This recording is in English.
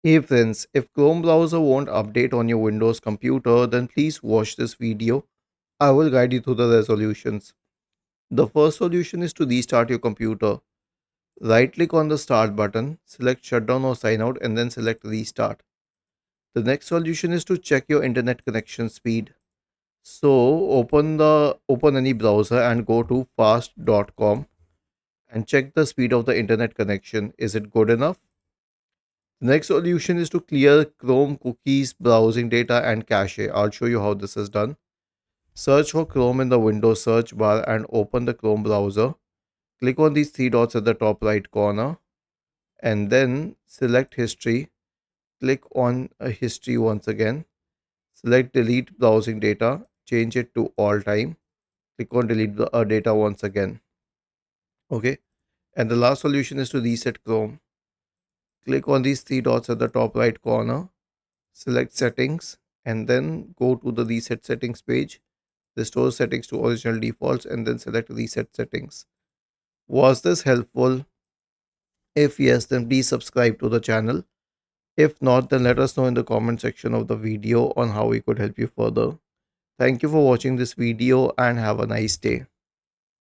Hey friends, if Chrome browser won't update on your Windows computer, then please watch this video. I will guide you through the resolutions. The first solution is to restart your computer. Right click on the start button, select shutdown or sign out and then select restart. The next solution is to check your internet connection speed. So open any browser and go to fast.com and check the speed of the internet connection. Is it good enough? The next solution is to clear Chrome cookies, browsing data, and cache. I'll show you how this is done. Search for Chrome in the Windows search bar and open the Chrome browser. Click on these three dots at the top right corner and then select History. Click on History once again. Select Delete Browsing Data. Change it to All Time. Click on Delete the data once again. Okay. And the last solution is to reset Chrome. Click on these three dots at the top right corner. Select settings and then go to the reset settings page, restore settings to original defaults and then select reset settings. Was this helpful? If yes, then please subscribe to the channel. If not, then let us know in the comment section of the video on how we could help you further. Thank you for watching this video and have a nice day.